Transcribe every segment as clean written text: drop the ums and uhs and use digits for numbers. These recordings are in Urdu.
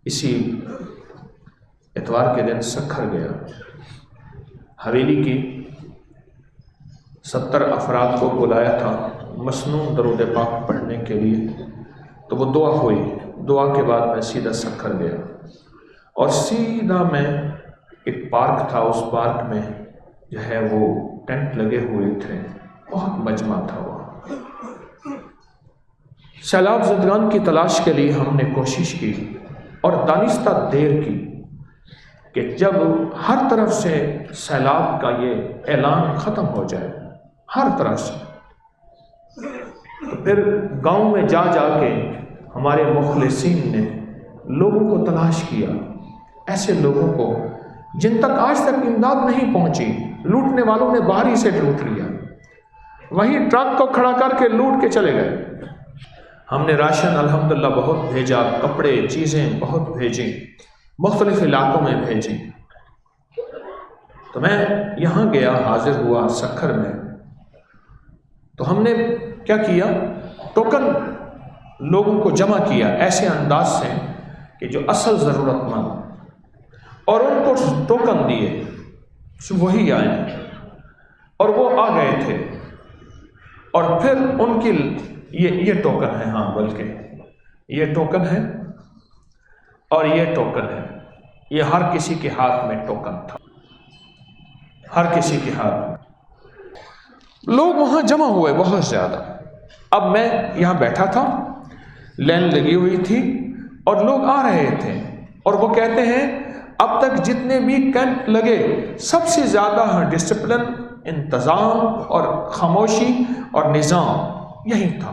اسی اتوار کے دن سکھر گیا، حویلی کی 70 افراد کو بلایا تھا مسنون درود پاک پڑھنے کے لیے، تو وہ دعا ہوئی، دعا کے بعد میں سیدھا سکھر گیا اور سیدھا میں ایک پارک تھا، اس پارک میں جو ہے وہ ٹینٹ لگے ہوئے تھے، بہت مجمع تھا وہاں۔ سیلاب زدگان کی تلاش کے لیے ہم نے کوشش کی اور دانستہ دیر کی کہ جب ہر طرف سے سیلاب کا یہ اعلان ختم ہو جائے، ہر طرف سے، تو پھر گاؤں میں جا جا کے ہمارے مخلصین نے لوگوں کو تلاش کیا، ایسے لوگوں کو جن تک آج تک امداد نہیں پہنچی، لوٹنے والوں نے باہر ہی سے لوٹ لیا، وہیں ٹرک کو کھڑا کر کے لوٹ کے چلے گئے۔ ہم نے راشن الحمدللہ بہت بھیجا، کپڑے چیزیں بہت بھیجیں، مختلف علاقوں میں بھیجیں۔ تو میں یہاں گیا، حاضر ہوا سکھر میں، تو ہم نے کیا کیا، ٹوکن لوگوں کو جمع کیا ایسے انداز سے کہ جو اصل ضرورت مند، اور ان کو ٹوکن دیے، وہی آئے اور وہ آ گئے تھے، اور پھر ان کی یہ ٹوکن ہے، ہاں بلکہ یہ ٹوکن ہے اور یہ ٹوکن ہے، یہ ہر کسی کے ہاتھ میں ٹوکن تھا، ہر کسی کے ہاتھ میں۔ لوگ وہاں جمع ہوئے بہت زیادہ۔ اب میں یہاں بیٹھا تھا، لائن لگی ہوئی تھی اور لوگ آ رہے تھے، اور وہ کہتے ہیں اب تک جتنے بھی کیمپ لگے سب سے زیادہ ڈسپلن، انتظام اور خاموشی اور نظام یہی تھا۔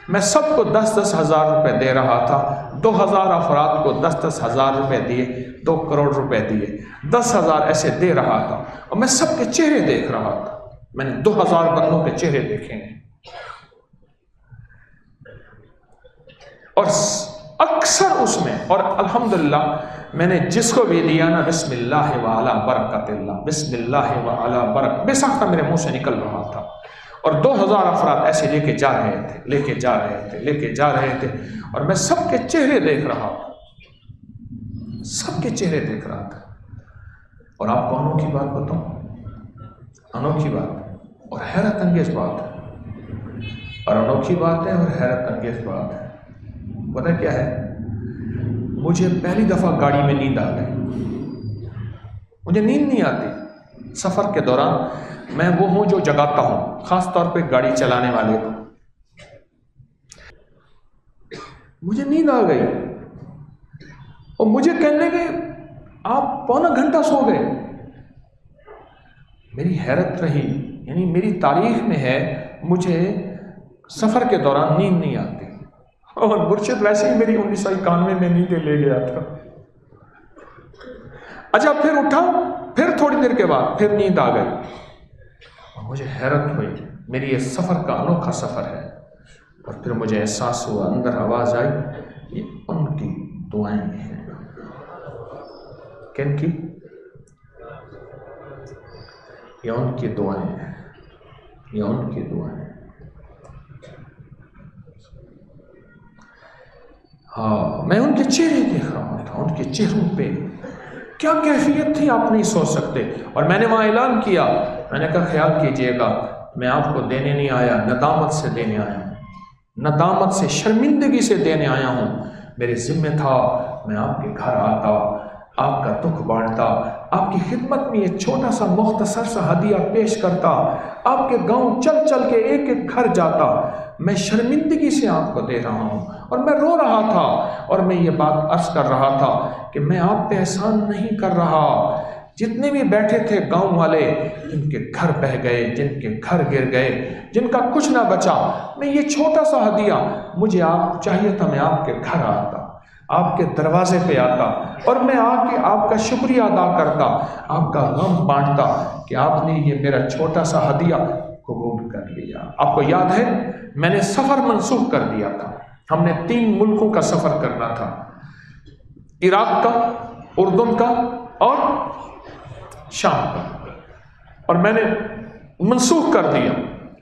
میں سب کو 10-10 ہزار روپے دے رہا تھا، 2000 افراد کو 10-10 ہزار روپے دیے، 2 کروڑ روپے دیے، 10,000 ایسے دے رہا تھا، اور میں سب کے چہرے دیکھ رہا تھا۔ میں نے 2000 بندوں کے چہرے دیکھے ہیں، اور اکثر اس میں، اور الحمدللہ میں نے جس کو بھی دیا نا، بسم اللہ وعلی برکت اللہ، بسم اللہ وعلی برکت، بے ساختہ میرے منہ سے نکل رہا تھا، اور 2000 افراد ایسے لے کے جا رہے تھے، لے کے جا رہے تھے، لے کے جا رہے تھے، اور میں سب کے چہرے دیکھ رہا تھا، سب کے چہرے دیکھ رہا تھا۔ اور آپ کو انوکھی بات بتاؤں، انوکھی بات اور حیرت انگیز بات ہے، اور انوکھی بات ہے اور حیرت انگیز بات ہے، پتہ کیا ہے؟ مجھے پہلی دفعہ گاڑی میں نیند آ گئی۔ مجھے نیند نہیں آتی سفر کے دوران، میں وہ ہوں جو جگاتا ہوں، خاص طور پہ گاڑی چلانے والے کو۔ مجھے نیند آ گئی اور مجھے کہنے لگے آپ پونا گھنٹہ سو گئے۔ میری حیرت رہی، یعنی میری تاریخ میں ہے مجھے سفر کے دوران نیند نہیں آتی، اور مرشد ویسے ہی میری 1991 میں نیندیں لے گیا تھا۔ اچھا پھر اٹھا، پھر تھوڑی دیر کے بعد پھر نیند آ گئی، اور مجھے حیرت ہوئی، میری یہ سفر کا انوکھا سفر ہے۔ اور پھر مجھے احساس ہوا، اندر آواز آئی، یہ ان کی دعائیں ہیں۔ کن کی؟ یہ ان کی دعائیں ہیں، یہ ان کی دعائیں ہیں۔ ہاں، میں ان کے چہرے دیکھ رہا تھا، ان کے چہروں پہ کیا کیفیت تھی آپ نہیں سوچ سکتے۔ اور میں نے وہاں اعلان کیا، میں نے کہا خیال کیجئے گا میں آپ کو دینے نہیں آیا، ندامت سے دینے آیا ہوں، ندامت سے، شرمندگی سے دینے آیا ہوں۔ میرے ذمہ تھا میں آپ کے گھر آتا، آپ کا دکھ بانٹتا، آپ کی خدمت میں یہ چھوٹا سا مختصر سا ہدیہ پیش کرتا، آپ کے گاؤں چل چل کے ایک ایک گھر جاتا۔ میں شرمندگی سے آپ کو دے رہا ہوں، اور میں رو رہا تھا، اور میں یہ بات عرض کر رہا تھا کہ میں آپ پہ احسان نہیں کر رہا۔ جتنے بھی بیٹھے تھے گاؤں والے، جن کے گھر بہہ گئے، جن کے گھر گر گئے، جن کا کچھ نہ بچا، میں یہ چھوٹا سا ہدیہ، مجھے آپ چاہیے تھا میں آپ کے گھر آتا، آپ کے دروازے پہ آتا، اور میں آ کے آپ کا شکریہ ادا کرتا، آپ کا غم بانٹتا کہ آپ نے یہ میرا چھوٹا سا ہدیہ قبول کر لیا۔ آپ کو یاد ہے میں نے سفر منسوخ کر دیا تھا، ہم نے 3 ملکوں کا سفر کرنا تھا، عراق کا، اردن کا اور شام کا، اور میں نے منسوخ کر دیا۔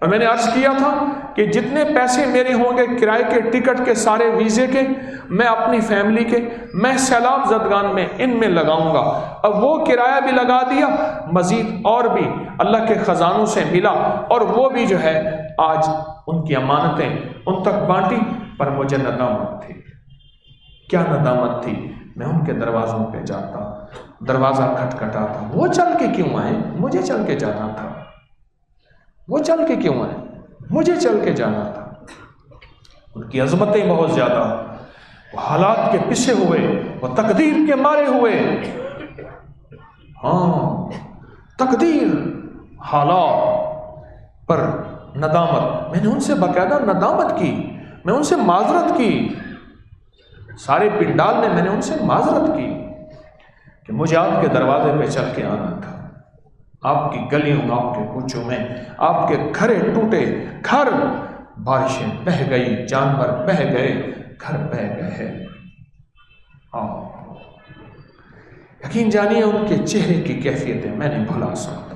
اور میں نے عرض کیا تھا کہ جتنے پیسے میرے ہوں گے کرائے کے، ٹکٹ کے، سارے ویزے کے، میں اپنی فیملی کے، میں سیلاب زدگان میں ان میں لگاؤں گا۔ اب وہ کرایہ بھی لگا دیا، مزید اور بھی اللہ کے خزانوں سے ملا، اور وہ بھی جو ہے آج ان کی امانتیں ان تک بانٹی، پر مجھے ندامت تھی۔ کیا ندامت تھی؟ میں ان کے دروازوں پہ جاتا، دروازہ کھٹکھٹاتا، وہ چل کے کیوں آئے؟ مجھے چل کے جانا تھا۔ وہ چل کے کیوں آئے؟ مجھے چل کے جانا تھا۔ ان کی عظمتیں بہت زیادہ، وہ حالات کے پیچھے ہوئے، وہ تقدیر کے مارے ہوئے۔ ہاں، تقدیر، حالات پر ندامت۔ میں نے ان سے باقاعدہ ندامت کی، میں ان سے معذرت کی، سارے پنڈال میں نے ان سے معذرت کی کہ مجھے آپ کے دروازے پہ چل کے آنا تھا، آپ کی گلیوں میں، آپ کے کوچوں میں، آپ کے گھرے ٹوٹے گھر، بارشیں بہہ گئی، جانور بہہ گئے، گھر بہہ گئے۔ یقین جانیے ان کے چہرے کی کیفیتیں میں نہیں بھلا سکتا۔